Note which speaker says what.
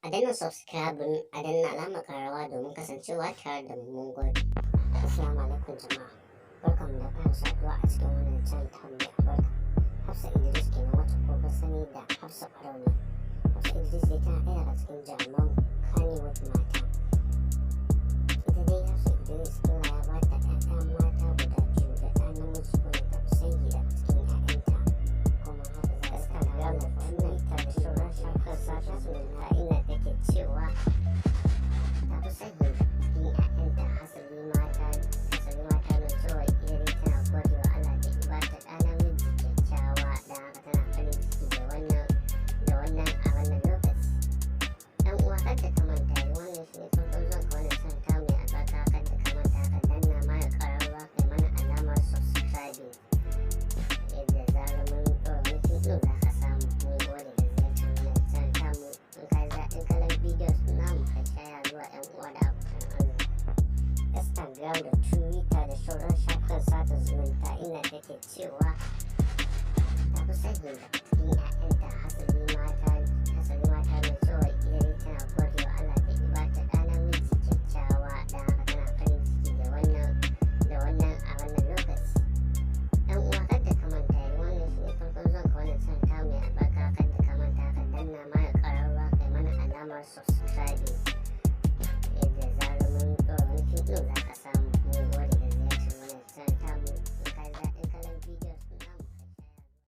Speaker 1: A danna subscribing a danna alamar ƙararrawa domin kasancewa tare da mu mun gode. Assalamu alaikum jama'a. Barkanmu da ƙara saduwa a cikin wannan channel ta mai albarka. Hafsa Idris kenan wacce kuka sani da Hafsa Farauniya. Hafsa Idris dai tana ɗaya daga cikin jaruman Kannywood mata. Ita dai Hafsa Idris Allah ya ba ta ƴaƴa mata guda biyu da ɗa namiji wanda ta fi sanyi daga cikin ƴaƴanta. Kuma haka za ta kara da wannan ita da sauran shafin sashen zumunta inda take cewa ta fi sanyi da cikin ƴaƴanta hasali mata na cewa ita dai tana gode wa Allah da ya ba ta ɗa namiji kyakkyawa da haka tana farin ciki da wannan a wannan lokaci. Ɗan uwa kar da ka manta wannan shi ne farkon zuwan ka wannan channel ta mai albarka kar da ka manta ka danna mana ƙararrawa kai mana alamar subscribing yadda zarar mun ɗora mutum ɗin za ka samu. Mun gode da ziyartar wannan channel tamu. In ka ji daɗin kallon videos namu ka share zuwa ƴan uwa da abokan arziki. Instagram da Twitter da sauran shafukan sada zumunta inda take cewa ta fi sanyi da cikin ƴaƴanta hasali mata na cewa ita dai tana gode wa Allah da ya ba ta ɗa namiji kyakkyawa da haka tana farin ciki da wannan a wannan lokaci. Ɗan uwa kar da ka manta wannan shi ne farkon zuwan ka wannan channel ta mai albarka kar da ka manta ka danna mana ƙararrawa kai mana alamar subscribing yadda zarar mun ɗora wani bidiyo za